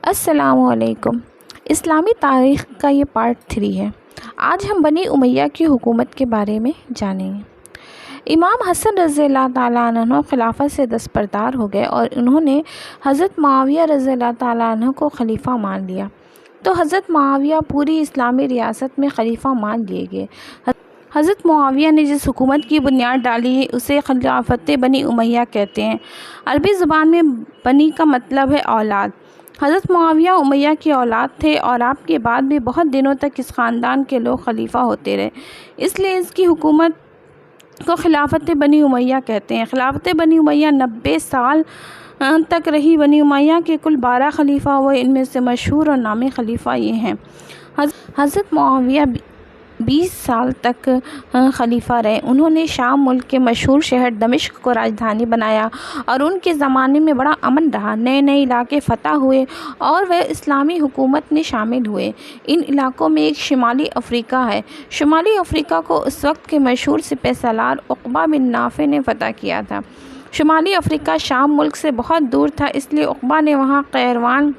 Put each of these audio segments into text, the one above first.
अस्सलामुअलैकुम। इस्लामी तारीख़ का ये पार्ट 3 है। आज हम बनी उमैया की हुकूमत के बारे में जानेंगे। इमाम हसन रज़ियल्लाहु ताला अन्हु खिलाफत से दस्तबरदार हो गए और उन्होंने हज़रत मुआविया रज़ियल्लाहु ताला अन्हु को खलीफ़ा मान लिया। तो हज़रत मुआविया पूरी इस्लामी रियासत में खलीफ़ा मान लिए गए। हज़रत मुआविया ने जिस हुकूमत की बुनियाद डाली है उसे खिलाफत बनी उमैया कहते हैं। अरबी ज़ुबान में बनी का मतलब है औलाद। हज़रत मुआविया उमैया की औलाद थे और आपके बाद भी बहुत दिनों तक इस ख़ानदान के लोग खलीफा होते रहे, इसलिए इसकी हुकूमत को खिलाफत बनी उमैया कहते हैं। खिलाफत बनी उमैया 90 साल तक रही। बनी उमैया के कुल 12 खलीफा हुए। इनमें से मशहूर और नामी खलीफा ये हैं। हज़रत मुआविया 20 साल तक खलीफा रहे। उन्होंने शाम मुल्क के मशहूर शहर दमिश्क को राजधानी बनाया और उनके ज़माने में बड़ा अमन रहा। नए नए इलाके फ़तह हुए और वह इस्लामी हुकूमत में शामिल हुए। इन इलाकों में एक शुमाली अफ्रीका है। शुमाली अफ्रीका को उस वक्त के मशहूर सिपहसालार उक़बा बिन नाफ़े ने फ़तह किया था। शुमाली अफ्रीका शाम मुल्क से बहुत दूर था, इसलिए उक़बा ने वहाँ कैरवान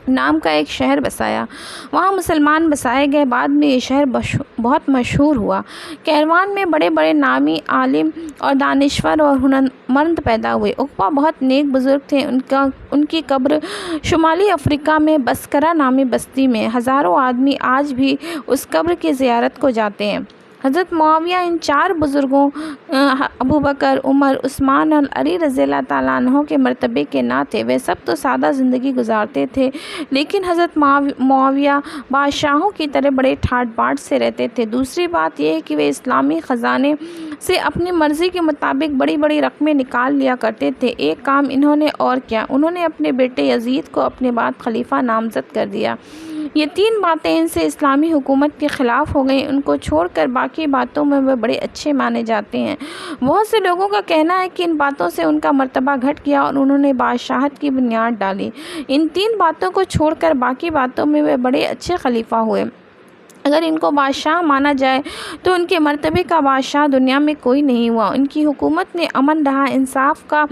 नाम का एक शहर बसाया। वहाँ मुसलमान बसाए गए। बाद में ये शहर बहुत मशहूर हुआ। कैरवान में बड़े बड़े नामी आलिम और दानिश्वर और हुनरमंद पैदा हुए। उक़बा बहुत नेक बुज़ुर्ग थे। उनकी कब्र शुमाली अफ्रीका में बस्करा नामी बस्ती में। हज़ारों आदमी आज भी उस कब्र की ज़ियारत को जाते हैं। हज़रत मुआविया इन 4 बुज़ुर्गों अबू बकर, उमर, उस्मान और अली रज़ियल्लाहु ताला अन्हु के मर्तबे के ना थे। वे सब तो सादा ज़िंदगी गुजारते थे, लेकिन हज़रत मुआविया बादशाहों की तरह बड़े ठाट बाट से रहते थे। दूसरी बात यह है कि वे इस्लामी ख़जाने से अपनी मर्ज़ी के मुताबिक बड़ी बड़ी रकमें निकाल लिया करते थे। एक काम इन्होंने और किया, उन्होंने अपने बेटे यज़ीद को अपने बाद खलीफा नामज़द कर दिया। ये 3 बातें इनसे इस्लामी हुकूमत के ख़िलाफ़ हो गई। उनको छोड़कर बाकी बातों में वे बड़े अच्छे माने जाते हैं। बहुत से लोगों का कहना है कि इन बातों से उनका मर्तबा घट गया और उन्होंने बादशाहत की बुनियाद डाली। इन 3 बातों को छोड़कर बाकी बातों में वे बड़े अच्छे खलीफा हुए। अगर इनको बादशाह माना जाए तो उनके मर्तबे का बादशाह दुनिया में कोई नहीं हुआ। उनकी हुकूमत ने अमन रहा, इंसाफ का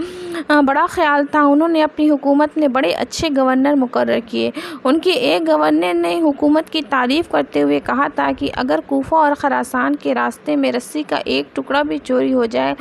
बड़ा ख्याल था। उन्होंने अपनी हुकूमत में बड़े अच्छे गवर्नर मुकर्रर किए। उनके एक गवर्नर ने हुकूमत की तारीफ़ करते हुए कहा था कि अगर कूफा और खरासान के रास्ते में रस्सी का एक टुकड़ा भी चोरी हो जाए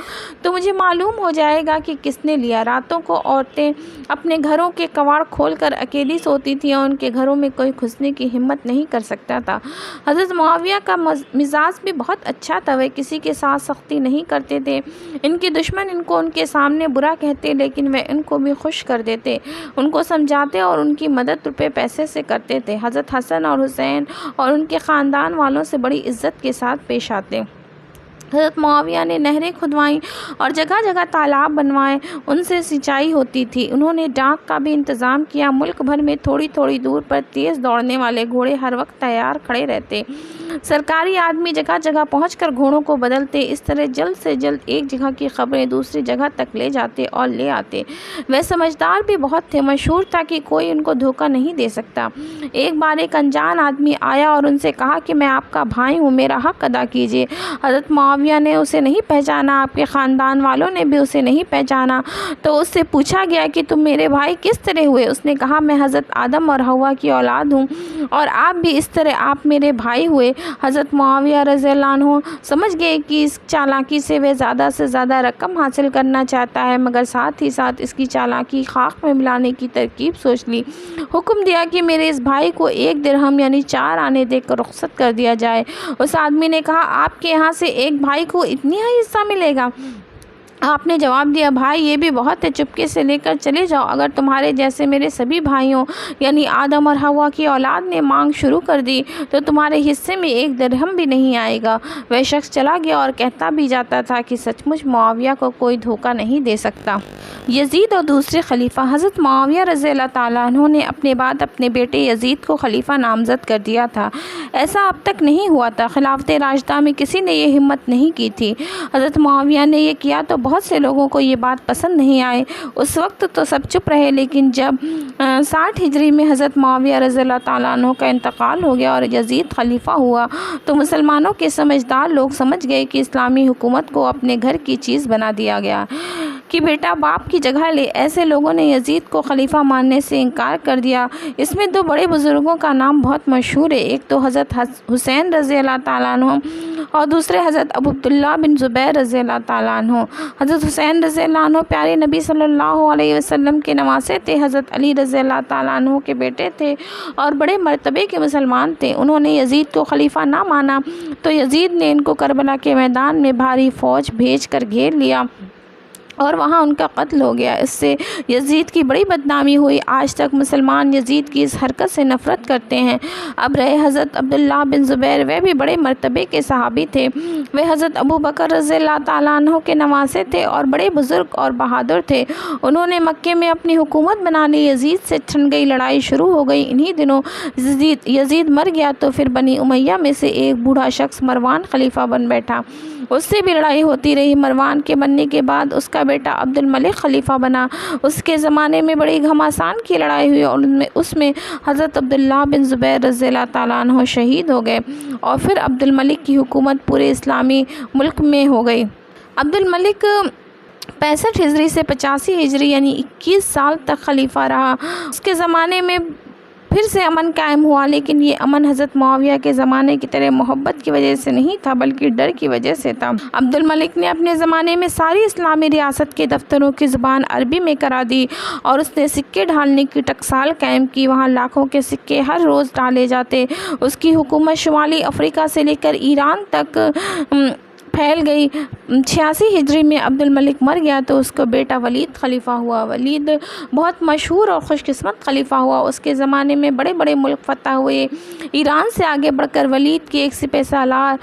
तो मुझे मालूम हो जाएगा कि किसने लिया। रातों को औरतें अपने घरों के कवाड़ खोलकर अकेली सोती थीं और उनके घरों में कोई घुसने की हिम्मत नहीं कर सकता था। हज़रत मुआविया का मिजाज भी बहुत अच्छा था। वे किसी के साथ सख्ती नहीं करते थे। इनके दुश्मन इनको उनके सामने बुरा कहते, लेकिन वे इनको भी खुश कर देते, उनको समझाते और उनकी मदद रुपए पैसे से करते थे। हज़रत हसन और हुसैन और उनके ख़ानदान वालों से बड़ी इज़्ज़त के साथ पेश आते। हज़रत मुआविया ने नहरें खुदवाईं और जगह जगह तालाब बनवाए, उनसे सिंचाई होती थी। उन्होंने डाक का भी इंतज़ाम किया। मुल्क भर में थोड़ी थोड़ी दूर पर तेज़ दौड़ने वाले घोड़े हर वक्त तैयार खड़े रहते। सरकारी आदमी जगह जगह पहुंचकर घोड़ों को बदलते। इस तरह जल्द से जल्द एक जगह की खबरें दूसरी जगह तक ले जाते और ले आते। वह समझदार भी बहुत थे। मशहूर था कि कोई उनको धोखा नहीं दे सकता। एक बार एक अनजान आदमी आया और उनसे कहा कि मैं आपका भाई हूँ, मेरा हक़ अदा कीजिए। हज़रत मुआविया ने उसे नहीं पहचाना, आपके ख़ानदान वालों ने भी उसे नहीं पहचाना। तो उससे पूछा गया कि तुम मेरे भाई किस तरह हुए? उसने कहा, मैं हज़रत आदम और हवा की औलाद हूँ और आप भी इस तरह आप मेरे भाई हुए। हज़रत मुआविया रज़ियल्लाहु अन्हु समझ गए कि इस चालाकी से वह ज़्यादा से ज़्यादा रकम हासिल करना चाहता है, मगर साथ ही साथ इसकी चालाकी खाक में मिलाने की तरकीब सोच ली। हुक्म दिया कि मेरे इस भाई को 1 दिरहम यानी 4 आने देकर रुखसत कर दिया जाए। उस आदमी ने कहा, आपके यहाँ से एक भाई को इतनी ही हिस्सा मिलेगा? आपने जवाब दिया, भाई ये भी बहुत है, चुपके से लेकर चले जाओ। अगर तुम्हारे जैसे मेरे सभी भाइयों यानी आदम और हवा की औलाद ने मांग शुरू कर दी तो तुम्हारे हिस्से में 1 दिरहम भी नहीं आएगा। वह शख्स चला गया और कहता भी जाता था कि सचमुच मुआविया को कोई धोखा नहीं दे सकता। यज़ीद और दूसरे खलीफा। हज़रत मुआविया रज़ियल्लाहु ताला अन्हु ने अपने बाद अपने बेटे यज़ीद को खलीफा नामज़द कर दिया था। ऐसा अब तक नहीं हुआ था। खिलाफत राशिदा में किसी ने ये हिम्मत नहीं की थी। हज़रत मुआविया ने ये किया तो बहुत से लोगों को ये बात पसंद नहीं आई। उस वक्त तो सब चुप रहे, लेकिन जब 60 हिजरी में हज़रत मुआविया रज़ियल्लाहु ताला अन्हु का इंतकाल हो गया और यज़ीद खलीफा हुआ तो मुसलमानों के समझदार लोग समझ गए कि इस्लामी हुकूमत को अपने घर की चीज़ बना दिया गया। कि बेटा बाप की जगह ले, ऐसे लोगों ने यजीद को खलीफा मानने से इनकार कर दिया। इसमें दो बड़े बुज़ुर्गों का नाम बहुत मशहूर है, एक तो हज़रत हुसैन रज़ी अल्लाह ताला अन्हु और दूसरे हज़रत अबू अब्दुल्लाह बिन ज़ुबैर रज़ी अल्लाह ताला अन्हु। हज़रत हुसैन रज़ी अल्लाह अन्हु प्यारे नबी सल्लल्लाहु अलैहि वसल्लम के नवासे थे। हज़रत अली रज़ी अल्लाह ताला अन्हु के बेटे थे और बड़े मर्तबे के मुसलमान थे। उन्होंने यजीद को खलीफा ना माना तो यजीद ने इनको करबला के मैदान में भारी फ़ौज भेज कर घेर लिया और वहाँ उनका कत्ल हो गया। इससे यजीद की बड़ी बदनामी हुई। आज तक मुसलमान यजीद की इस हरकत से नफ़रत करते हैं। अब रहे हज़रत अब्दुल्लाह बिन ज़ुबैर, वे भी बड़े मर्तबे के सहाबी थे। वे हज़रत अबू बकर रज़ियल्लाहु ताला अन्हु के नवासे थे और बड़े बुज़ुर्ग और बहादुर थे। उन्होंने मक्के में अपनी हुकूमत बना ली। यजीद से छिन गई, लड़ाई शुरू हो गई। इन्हीं दिनों यजीद मर गया तो फिर बनी उमैया में से एक बूढ़ा शख्स मरवान खलीफा बन बैठा। उससे भी लड़ाई होती रही। मरवान के बनने के बाद उसका बेटा अब्दुल मलिक खलीफा बना। उसके ज़माने में बड़ी घमासान की लड़ाई हुई और उसमें हज़रत अब्दुल्लाह बिन ज़ुबैर रज़ियल्लाहु ताला अन्हु शहीद हो गए और फिर अब्दुल मलिक की हुकूमत पूरे इस्लामी मुल्क में हो गई। अब्दुल मलिक 65 हिजरी से 85 हिजरी यानी 21 साल तक खलीफा रहा। उसके ज़माने में फिर से अमन कायम हुआ, लेकिन ये अमन हज़रत मुआविया के ज़माने की तरह मोहब्बत की वजह से नहीं था बल्कि डर की वजह से था। अब्दुल मलिक ने अपने ज़माने में सारी इस्लामी रियासत के दफ्तरों की ज़ुबान अरबी में करा दी और उसने सिक्के ढालने की टकसाल कायम की। वहाँ लाखों के सिक्के हर रोज़ डाले जाते। उसकी हुकूमत शुमाली अफ्रीका से लेकर ईरान तक फैल गई। 86 हिजरी में अब्दुल मलिक मर गया तो उसका बेटा वलीद खलीफा हुआ। वलीद बहुत मशहूर और खुशकिस्मत खलीफा हुआ। उसके ज़माने में बड़े बड़े मुल्क फतह हुए। ईरान से आगे बढ़कर वलीद के एक सिपह सालार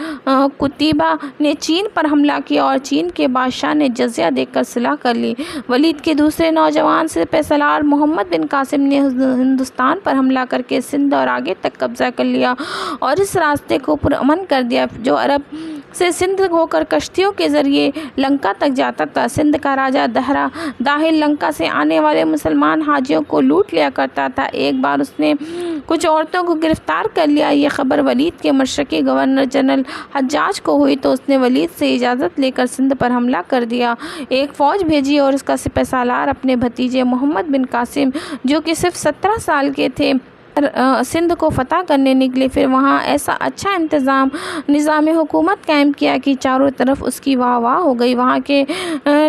कुतैबा ने चीन पर हमला किया और चीन के बादशाह ने जज़िया देकर सुलह कर ली। वलीद के दूसरे नौजवान सिपह सालार मोहम्मद बिन कासिम ने हिंदुस्तान पर हमला करके सिंध और आगे तक कब्ज़ा कर लिया और इस रास्ते को पुरअमन कर दिया जो अरब से सिंध होकर कश्तियों के ज़रिए लंका तक जाता था। सिंध का राजा दाहिल लंका से आने वाले मुसलमान हाजियों को लूट लिया करता था। एक बार उसने कुछ औरतों को गिरफ़्तार कर लिया। ये ख़बर वलीद के मशरक़ी गवर्नर जनरल हज्जाज को हुई तो उसने वलीद से इजाज़त लेकर सिंध पर हमला कर दिया। एक फ़ौज भेजी और उसका सिपह सालार अपने भतीजे मोहम्मद बिन कासिम जो कि सिर्फ 17 साल के थे सिंध को फ़तह करने निकले। फिर वहाँ ऐसा अच्छा निज़ाम हुकूमत कायम किया कि चारों तरफ उसकी वाह वाह हो गई। वहाँ के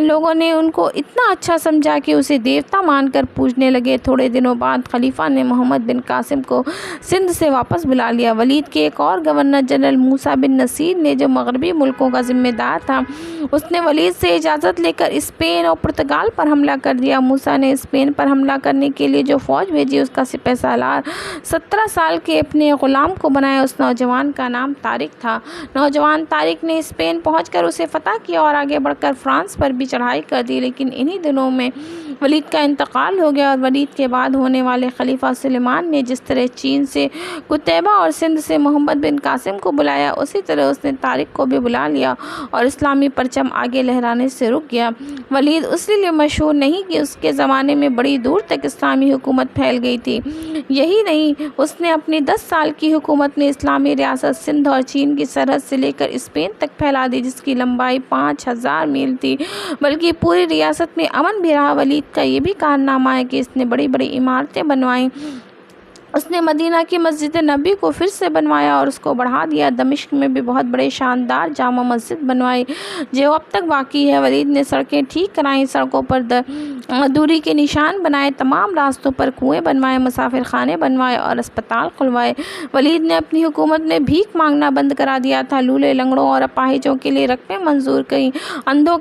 लोगों ने उनको इतना अच्छा समझा कि उसे देवता मानकर पूजने लगे। थोड़े दिनों बाद खलीफा ने मोहम्मद बिन कासिम को सिंध से वापस बुला लिया। वलीद के एक और गवर्नर जनरल मूसा बिन नसीर ने जो मगरबी मुल्कों का ज़िम्मेदार था उसने वलीद से इजाज़त लेकर स्पेन और पुर्तगाल पर हमला कर दिया। मूसा ने स्पेन पर हमला करने के लिए जो फ़ौज भेजी उसका सिपह सालार 17 साल के अपने ग़ुलाम को बनाया। उस नौजवान का नाम तारिक था। नौजवान तारिक ने स्पेन पहुंचकर उसे फ़तह किया और आगे बढ़कर फ्रांस पर भी चढ़ाई कर दी। लेकिन इन्हीं दिनों में वलीद का इंतकाल हो गया और वलीद के बाद होने वाले खलीफा सुलेमान ने जिस तरह चीन से कुतैबा और सिंध से मोहम्मद बिन कासिम को बुलाया उसी तरह उसने तारिक को भी बुला लिया और इस्लामी परचम आगे लहराने से रुक गया। वलीद इसलिए मशहूर नहीं कि उसके ज़माने में बड़ी दूर तक इस्लामी हुकूमत फैल गई थी। यही नहीं, उसने अपनी 10 साल की हुकूमत में इस्लामी रियासत सिंध और चीन की सरहद से लेकर स्पेन तक फैला दी जिसकी लंबाई 5000 मील थी। बल्कि पूरी रियासत में अमन भी रहा। वलीद का ये भी कारनामा है कि इसने बड़ी बड़ी इमारतें बनवाईं। उसने मदीना की मस्जिद नबी को फिर से बनवाया और उसको बढ़ा दिया। दमिश्क में भी बहुत बड़े शानदार जामा मस्जिद बनवाई जो अब तक बाकी है। वलीद ने सड़कें ठीक कराईं, सड़कों पर दूरी के निशान बनाए, तमाम रास्तों पर कुएं बनवाए, मुसाफिर खाने बनवाए और अस्पताल खुलवाए। वलीद ने अपनी हुकूमत में भीख मांगना बंद करा दिया था। लूले लंगड़ों और अपाहिजों के लिए रकमें मंजूर कहीं, अंधों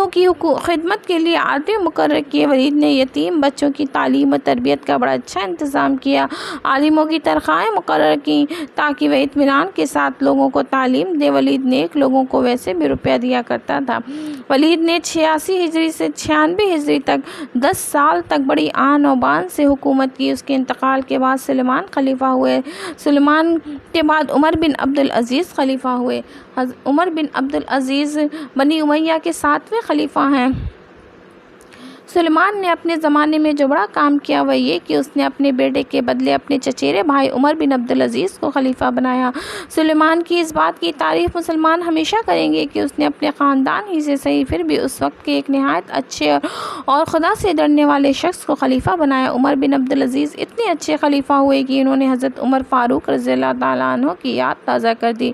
की खिदमत के लिए आदमी मुकर्रर किए। वलीद ने यतीम बच्चों की तालीम और तरबियत का बड़ा अच्छा इंतज़ाम किया। आलिमों की तनख्वाहें मुकर्रर की ताकि वह इत्मीनान के साथ लोगों को तालीम दे। वलीद नेक लोगों को वैसे भी रुपया दिया करता था। वलीद ने 86 हिजरी से 96 हिजरी तक 10 साल तक बड़ी आन और बान से हुकूमत की। उसके इंतकाल के बाद सुलेमान खलीफा हुए। सुलेमान के बाद उमर बिन अब्दुल अज़ीज़ खलीफा हुए। उमर बिन अब्दुल अज़ीज़ बनी उमैया के 7वें खलीफा हैं। सुलेमान ने अपने ज़माने में जो बड़ा काम किया वह ये कि उसने अपने बेटे के बदले अपने चचेरे भाई उमर बिन अब्दुल अज़ीज़ को खलीफा बनाया। सुलेमान की इस बात की तारीफ़ मुसलमान हमेशा करेंगे कि उसने अपने ख़ानदान ही से सही फिर भी उस वक्त के एक नहायत अच्छे और खुदा से डरने वाले शख्स को खलीफा बनाया। उमर बिन अब्दुल अज़ीज़ इतने अच्छे खलीफा हुए कि इन्होंने हज़रत उमर फ़ारूक रज़ियल्लाहु ताला अन्हु की याद ताज़ा कर दी।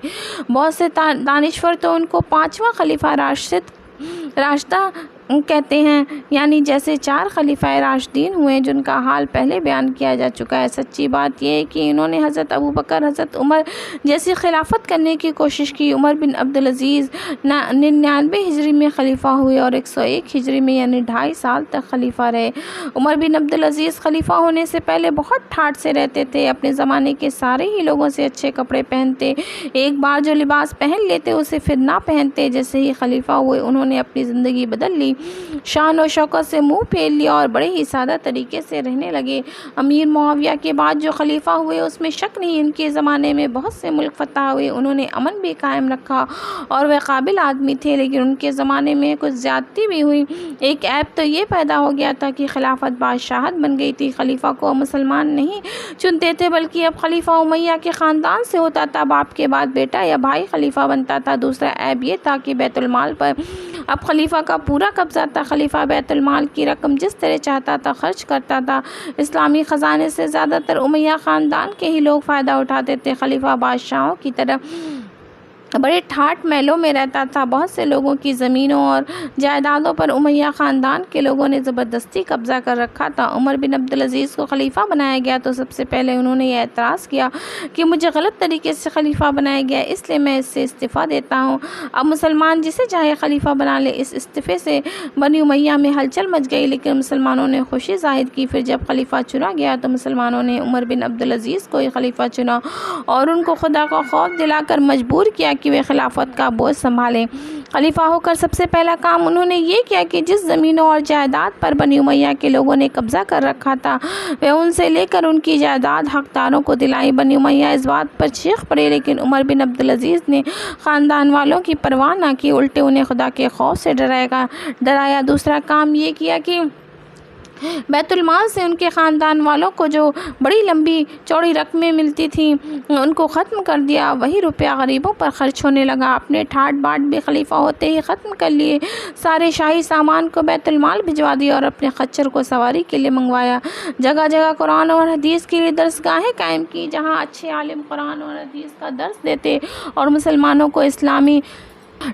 बहुत से दानिश्वर तो उनको 5वां खलीफा राशिदा कहते हैं, यानी जैसे 4 खलीफाए राशिदीन हुए जिनका हाल पहले बयान किया जा चुका है। सच्ची बात यह है कि इन्होंने हज़रत अबू बकर, हज़रत उमर जैसी खिलाफत करने की कोशिश की। उमर बिन अब्दुल अज़ीज़ 99 हिजरी में खलीफा हुए और 101 हिजरी में यानी 2.5 साल तक खलीफा रहे। उमर बिन अब्दुल अज़ीज़ खलीफा होने से पहले बहुत ठाठ से रहते थे। अपने ज़माने के सारे ही लोगों से अच्छे कपड़े पहनते, एक बार जो लिबास पहन लेते उसे फिर ना पहनते। जैसे ही खलीफा हुए उन्होंने अपनी ज़िंदगी बदल ली, शान और शौकत से मुंह फेर लिया और बड़े ही सादा तरीके से रहने लगे। अमीर मुआविया के बाद जो खलीफा हुए उसमें शक नहीं इनके ज़माने में बहुत से मुल्क फतह हुए, उन्होंने अमन भी कायम रखा और वह काबिल आदमी थे, लेकिन उनके ज़माने में कुछ ज़्यादती भी हुई। एक ऐब तो ये पैदा हो गया था कि खिलाफत बादशाहत बन गई थी। खलीफा को मुसलमान नहीं चुनते थे बल्कि अब खलीफा उमैया के ख़ानदान से होता था, बाप के बाद बेटा या भाई खलीफा बनता था। दूसरा ऐब ये था कि बैतुल माल पर अब खलीफा का पूरा कब्जा था। खलीफा बैतुल माल की रकम जिस तरह चाहता था खर्च करता था। इस्लामी ख़जाने से ज़्यादातर उमैया ख़ानदान के ही लोग फ़ायदा उठाते थे। खलीफा बादशाहों की तरह बड़े ठाठ महलों में रहता था। बहुत से लोगों की ज़मीनों और जायदादों पर उमैया ख़ानदान के लोगों ने ज़बरदस्ती कब्ज़ा कर रखा था। उमर बिन अब्दुल अज़ीज़ को खलीफा बनाया गया तो सबसे पहले उन्होंने यह एतराज़ किया कि मुझे गलत तरीके से खलीफा बनाया गया, इसलिए मैं इससे इस्तीफ़ा देता हूँ। अब मुसलमान जिसे चाहे खलीफा बना ले। इस इस्तीफ़े से बनी उमैया में हलचल मच गई, लेकिन मुसलमानों ने खुशी ज़ाहिर की। फिर जब खलीफा चुना गया तो मुसलमानों ने उमर बिन अब्दुल अज़ीज़ को ही खलीफा चुना और उनको खुदा का खौफ दिलाकर मजबूर किया कि वे खिलाफत का बोझ संभालें। खलीफा होकर सबसे पहला काम उन्होंने ये किया कि जिस ज़मीनों और जायदाद पर बनी उमैया के लोगों ने कब्ज़ा कर रखा था वे उनसे लेकर उनकी जायदाद हकदारों को दिलाई। बनी उमैया इस बात पर चीख पड़े, लेकिन उमर बिन अब्दुल अज़ीज़ ने ख़ानदान वालों की परवाह न की, उल्टे उन्हें खुदा के खौफ से डराया। दूसरा काम ये किया कि बैतुल माल से उनके ख़ानदान वालों को जो बड़ी लंबी चौड़ी रकमें मिलती थी उनको ख़त्म कर दिया। वही रुपया गरीबों पर ख़र्च होने लगा। अपने ठाट बाट भी खलीफा होते ही ख़त्म कर लिए। सारे शाही सामान को बैतुल माल भिजवा दिया और अपने खच्चर को सवारी के लिए मंगवाया। जगह जगह कुरान और हदीस के लिए दरसगाहें कायम की, जहाँ अच्छे आलिम कुरान और हदीस का दर्स देते और मुसलमानों को इस्लामी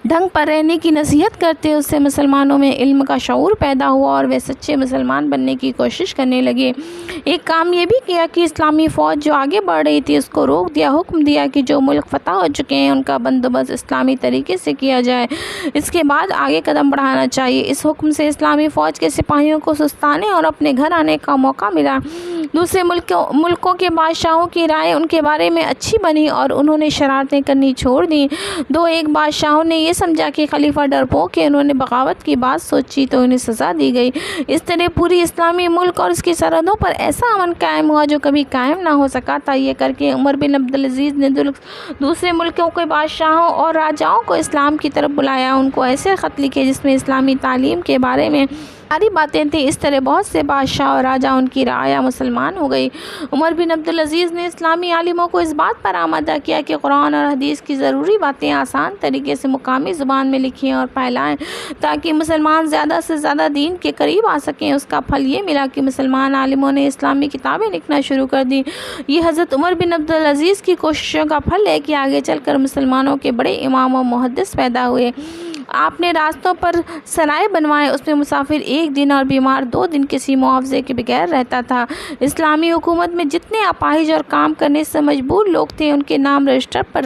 ढंग पर रहने की नसीहत करते। उससे मुसलमानों में इल्म का शऊर पैदा हुआ और वे सच्चे मुसलमान बनने की कोशिश करने लगे। एक काम ये भी किया कि इस्लामी फ़ौज जो आगे बढ़ रही थी उसको रोक दिया। हुक्म दिया कि जो मुल्क फतह हो चुके हैं उनका बंदोबस्त इस्लामी तरीके से किया जाए, इसके बाद आगे कदम बढ़ाना चाहिए। इस हुक्म से इस्लामी फ़ौज के सिपाहियों को सुस्ताने और अपने घर आने का मौका मिला। दूसरे मुल्कों के बादशाहों की राय उनके बारे में अच्छी बनी और उन्होंने शरारतें करनी छोड़ दी। एक बादशाहों ने ये समझा कि खलीफा डरपोक है, उन्होंने बगावत की बात सोची तो उन्हें सज़ा दी गई। इस तरह पूरी इस्लामी मुल्क और उसकी सरहदों पर ऐसा अमन कायम हुआ जो कभी कायम ना हो सका था। ये करके उमर बिन अब्दुल अज़ीज़ ने दूसरे मुल्कों के बादशाहों और राजाओं को इस्लाम की तरफ बुलाया। उनको ऐसे ख़त लिखे जिसमें इस्लामी तालीम के बारे में सारी बातें थी। इस तरह बहुत से बादशाह और राजा उनकी राया मुसलमान हो गई। उमर बिन अब्दुल अज़ीज़ ने इस्लामी आलिमों को इस बात पर आमादा किया कि कुरान और हदीस की ज़रूरी बातें आसान तरीके से मुकामी ज़ुबान में लिखें और फैलाएं ताकि मुसलमान ज़्यादा से ज़्यादा दीन के करीब आ सकें। उसका फल ये मिला कि मुसलमान आलिमों ने इस्लामी किताबें लिखना शुरू कर दी। ये हज़रत उमर बिन अब्दुल अज़ीज़ की कोशिशों का फल है कि आगे चलकर मुसलमानों के बड़े इमाम और मुहद्दिस पैदा हुए। आपने रास्तों पर सराय बनवाए, उसमें मुसाफिर 1 दिन और बीमार 2 दिन किसी मुआवजे के बगैर रहता था। इस्लामी हुकूमत में जितने अपाहिज और काम करने से मजबूर लोग थे उनके नाम रजिस्टर पर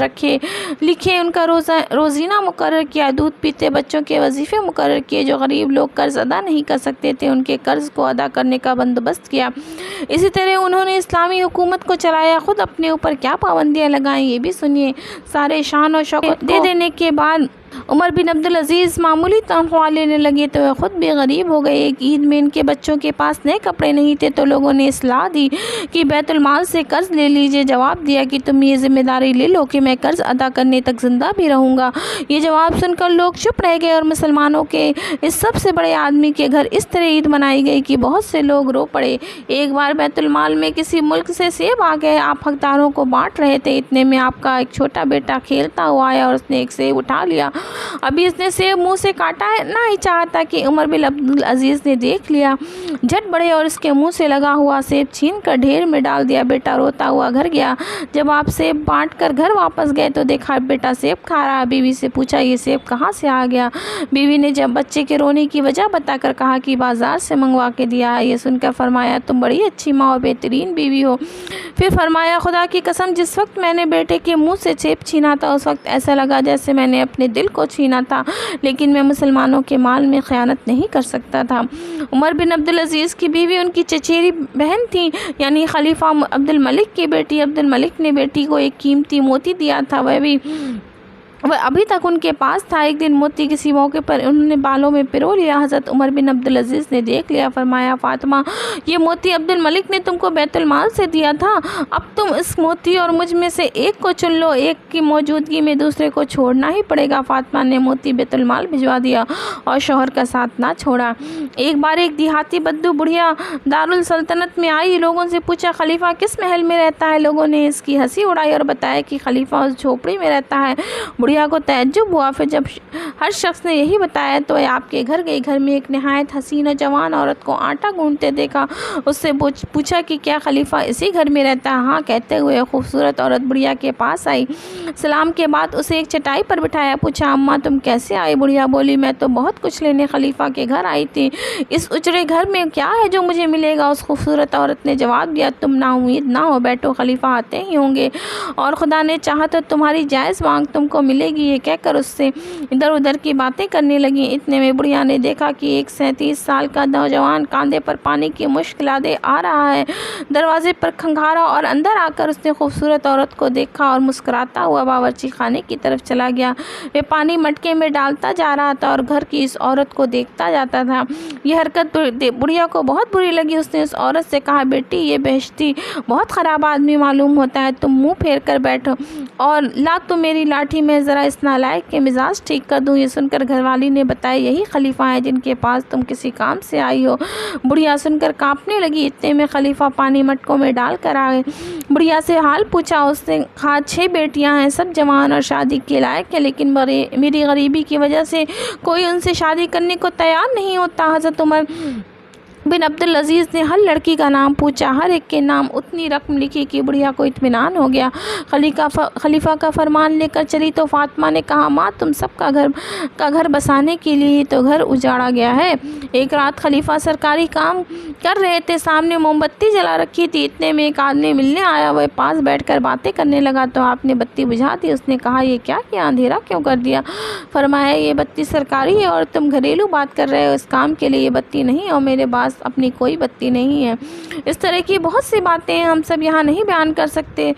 लिखे, उनका रोज़ीना मुकर्रर किया। दूध पीते बच्चों के वजीफ़े मुकर्रर किए। जो गरीब लोग कर्ज अदा नहीं कर सकते थे उनके कर्ज को अदा करने का बंदोबस्त किया। इसी तरह उन्होंने इस्लामी हुकूमत को चलाया। खुद अपने ऊपर क्या पाबंदियाँ लगाईं ये भी सुनिए। सारे शान और शौकत दे देने के बाद उमर बिन अब्दुल अजीज़ मामूली तनख्वाह लेने लगे तो वह ख़ुद भी गरीब हो गए। एक ईद में इनके बच्चों के पास नए कपड़े नहीं थे तो लोगों ने सलाह दी कि बैतुल माल से कर्ज़ ले लीजिए। जवाब दिया कि तुम ये जिम्मेदारी ले लो कि मैं कर्ज़ अदा करने तक ज़िंदा भी रहूँगा। ये जवाब सुनकर लोग चुप रह गए और मुसलमानों के इस सबसे बड़े आदमी के घर इस तरह ईद मनाई गई कि बहुत से लोग रो पड़े। एक बार बैतुल माल में किसी मुल्क से सेब आ गए। आप हकदारों को बांट रहे थे, इतने में आपका एक छोटा बेटा खेलता हुआ आया और उसने एक सेब उठा लिया। अभी इसने सेब मुंह से काटा है ना ही चाहता कि उमर बिन अब्दुल अजीज़ ने देख लिया, झट बढ़े और इसके मुंह से लगा हुआ सेब छीन कर ढेर में डाल दिया। बेटा रोता हुआ घर गया। जब आप सेब बांट कर घर वापस गए तो देखा बेटा सेब खा रहा। बीवी से पूछा ये सेब कहाँ से आ गया। बीवी ने जब बच्चे के रोने की वजह बताकर कहा कि बाजार से मंगवा के दिया है। ये सुनकर फरमाया तुम बड़ी अच्छी माँ और बेहतरीन बीवी हो। फिर फरमाया खुदा की कसम जिस वक्त मैंने बेटे के मुंह से सेब छीना था उस वक्त ऐसा लगा जैसे मैंने अपने दिल को छीना था, लेकिन मैं मुसलमानों के माल में खयानत नहीं कर सकता था। उमर बिन अब्दुल अजीज़ की बीवी उनकी चचेरी बहन थी, यानी खलीफा अब्दुल मलिक की बेटी। अब्दुल मलिक ने बेटी को एक कीमती मोती दिया था, वह अभी तक उनके पास था। एक दिन मोती किसी मौके पर उन्होंने बालों में पिरो लिया। हज़रत उमर बिन अब्दुल अजीज़ ने देख लिया। फरमाया फ़ातिमा ये मोती अब्दुल मलिक ने तुमको बैतुल माल से दिया था, अब तुम इस मोती और मुझ में से एक को चुन लो, एक की मौजूदगी में दूसरे को छोड़ना ही पड़ेगा। फ़ातिमा ने मोती बैतुल माल भिजवा दिया और शौहर का साथ ना छोड़ा। एक बार एक देहाती बद्दू बुढ़िया दारुल सल्तनत में आई। लोगों से पूछा खलीफा किस महल में रहता है। लोगों ने इसकी हंसी उड़ाई और बताया कि खलीफा उस झोपड़ी में रहता है। बुढ़िया को तअज्जुब हुआ। फिर जब हर शख्स ने यही बताया तो वह आपके घर गई। घर में एक नहायत हसीना जवान औरत को आटा गूंथते देखा। उससे पूछा कि क्या खलीफा इसी घर में रहता है। हाँ कहते हुए खूबसूरत औरत बुढ़िया के पास आई। सलाम के बाद उसे एक चटाई पर बिठाया। पूछा अम्मा तुम कैसे आई। बुढ़िया बोली मैं तो बहुत कुछ लेने खलीफा के घर आई थी, इस उजड़े घर में क्या है जो मुझे मिलेगा। उस खूबसूरत औरत ने जवाब दिया तुम नाउम्मीद ना हो, बैठो खलीफा आते ही होंगे और खुदा ने चाहा तो तुम्हारी जायज़ मांग तुमको मिलेगी। ये कहकर उससे इधर उधर की बातें करने लगी। इतने में बुढ़िया ने देखा कि एक 37 साल का नौजवान कांधे पर पानी की मुश्क लादे आ रहा है। दरवाजे पर खंगारा और अंदर आकर उसने खूबसूरत औरत को देखा और मुस्कुराता हुआ बावर्ची खाने की तरफ चला गया। वे पानी मटके में डालता जा रहा था और घर की इस औरत को देखता जाता था। यह हरकत बुढ़िया को बहुत बुरी लगी। उसने उस औरत से कहा बेटी ये बेहश्ती बहुत ख़राब आदमी मालूम होता है, तुम मुँह फेर कर बैठो और ला तुम मेरी लाठी में ज़रा इस नालायक के मिजाज ठीक कर दूँ। ये सुनकर घरवाली ने बताया यही खलीफा है जिनके पास तुम किसी काम से आई हो। बुढ़िया सुनकर कांपने लगी। इतने में खलीफा पानी मटकों में डाल कर आ गए। बुढ़िया से हाल पूछा। उसने कहा 6 बेटियां हैं, सब जवान और शादी के लायक है, लेकिन मेरी गरीबी की वजह से कोई उनसे शादी करने को तैयार नहीं होता। हज़रत उमर बिन अब्दुल अजीज़ ने हर लड़की का नाम पूछा, हर एक के नाम उतनी रकम लिखी कि बुढ़िया को इत्मीनान हो गया। खलीफा का फरमान लेकर चली तो फातिमा ने कहा माँ तुम सबका घर बसाने के लिए तो घर उजाड़ा गया है। एक रात खलीफा सरकारी काम कर रहे थे, सामने मोमबत्ती जला रखी थी। इतने में एक आदमी मिलने आया। वह पास बैठकर बातें करने लगा तो आपने बत्ती बुझा दी। उसने कहा ये क्या किया, अंधेरा क्यों कर दिया। फरमाया ये बत्ती सरकारी है और तुम घरेलू बात कर रहे हो, इस काम के लिए ये बत्ती नहीं और मेरे पास अपनी कोई बत्ती नहीं है। इस तरह की बहुत सी बातें हम सब यहाँ नहीं बयान कर सकते।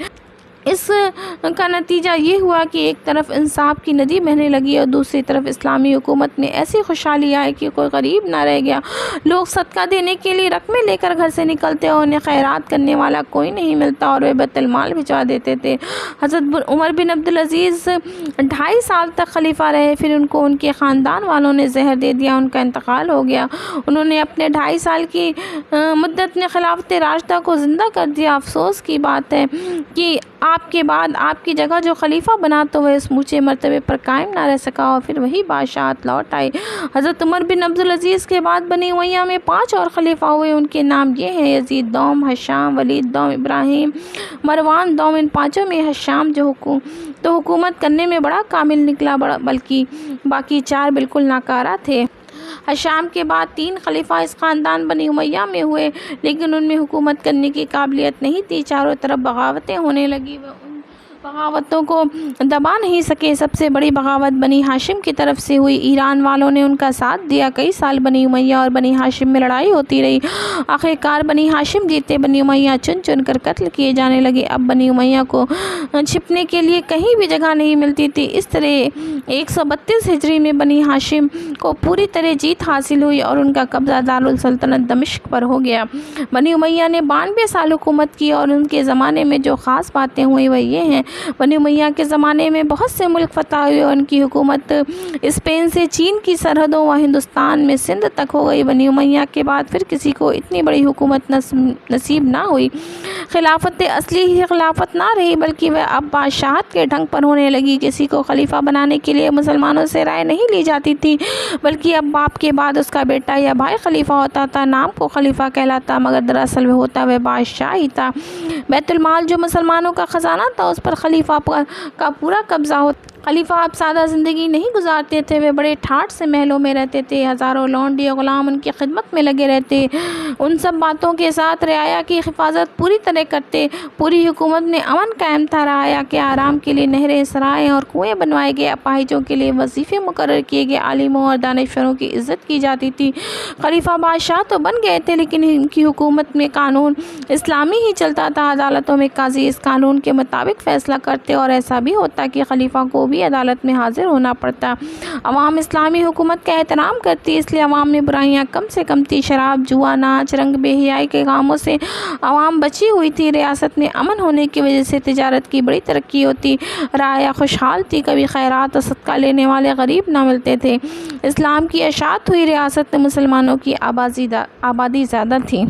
इस का नतीजा ये हुआ कि एक तरफ इंसाफ की नदी बहने लगी और दूसरी तरफ इस्लामी हुकूमत में ऐसी खुशहाली आई कि कोई गरीब ना रह गया। लोग सदका देने के लिए रकमें लेकर घर से निकलते और उन्हें खैरात करने वाला कोई नहीं मिलता और वे बैतुल माल भिजवा देते थे। हज़रत उमर बिन अब्दुल अजीज़ 2.5 साल तक खलीफा रहे। फिर उनको उनके ख़ानदान वालों ने जहर दे दिया, उनका इंतकाल हो गया। उन्होंने अपने 2.5 साल की मुद्दत में खिलाफत राशिदा को ज़िंदा कर दिया। अफसोस की बात है कि आपके बाद आपकी जगह जो खलीफा बना तो वह इस ऊँचे मर्तबे पर कायम ना रह सका और फिर वही बादशाहत लौट आई। हज़रत उमर बिन अब्दुल अजीज़ के बाद बनी उमय्या में 5 और खलीफा हुए। उनके नाम ये हैं यजीद दौम, हशाम, वलीद दौम, इब्राहिम, मरवान दौम। इन 5 में हशाम जो हुकूमत करने में बड़ा कामिल निकला, बल्कि बाकी 4 बिल्कुल नाकारा थे। हशाम के बाद 3 खलीफा इस ख़ानदान बनी उमय्या में हुए, लेकिन उनमें हुकूमत करने की काबिलियत नहीं थी। चारों तरफ बगावतें होने लगी। बगावतों को दबा नहीं सके। सबसे बड़ी बगावत बनी हाशिम की तरफ से हुई। ईरान वालों ने उनका साथ दिया। कई साल बनी उमैया और बनी हाशिम में लड़ाई होती रही। आखिरकार बनी हाशिम जीते। बनी उमैया चुन चुन कर कत्ल किए जाने लगे। अब बनी उमैया को छिपने के लिए कहीं भी जगह नहीं मिलती थी। इस तरह 132 हिजरी में बनी हाशिम को पूरी तरह जीत हासिल हुई और उनका कब्जा दारुल सल्तनत दमिश्क पर हो गया। बनी उमैया ने 92 साल हुकूमत की और उनके ज़माने में जो ख़ास बातें हुई वह ये हैं। बनी उमैया के ज़माने में बहुत से मुल्क फतह हुए और उनकी हुकूमत स्पेन से चीन की सरहदों व हिंदुस्तान में सिंध तक हो गई। बनी उमैया के बाद फिर किसी को इतनी बड़ी हुकूमत नसीब ना हुई। खिलाफत असली ही खिलाफत ना रही बल्कि वह अब बादशाहत के ढंग पर होने लगी। किसी को खलीफा बनाने के लिए मुसलमानों से राय नहीं ली जाती थी बल्कि अब बाप के बाद उसका बेटा या भाई खलीफा होता था। नाम को खलीफा कहलाता मगर दरअसल वह होता वह बादशाह ही था। बैतुल माल जो मुसलमानों का ख़जाना था उस पर खलीफा का पूरा कब्जा होता। खलीफा अब सादा ज़िंदगी नहीं गुजारते थे। वे बड़े ठाठ से महलों में रहते थे। हज़ारों लौंडे और ग़ुलाम उनकी खिदमत में लगे रहते। उन सब बातों के साथ रियाया की हिफाजत पूरी तरह करते। पूरी हुकूमत में अमन कायम था। रियाया के आराम के लिए नहरें, सराय और कुएँ बनवाए गए। अपाहिजों के लिए वजीफ़े मुकर्रर किए गए। आलिमों और दानिशवरों की इज़्ज़त की जाती थी। खलीफा बादशाह तो बन गए थे लेकिन इनकी हुकूमत में कानून इस्लामी ही चलता था। अदालतों में काजी इस कानून के मुताबिक फ़ैसला करते और ऐसा भी होता कि खलीफा को भी अदालत में हाजिर होना पड़ता। अवाम इस्लामी हुकूमत का एहतराम करती इसलिए अवाम में बुराइयां कम से कम थी। शराब, जुआ, नाच, रंग बेहयाई के कामों से अवाम बची हुई थी। रियासत में अमन होने की वजह से तिजारत की बड़ी तरक्की होती। राया खुशहाल थी। कभी खैरात और सदका लेने वाले गरीब ना मिलते थे। इस्लाम की अशात हुई रियासत में मुसलमानों की आबादी ज़्यादा थी।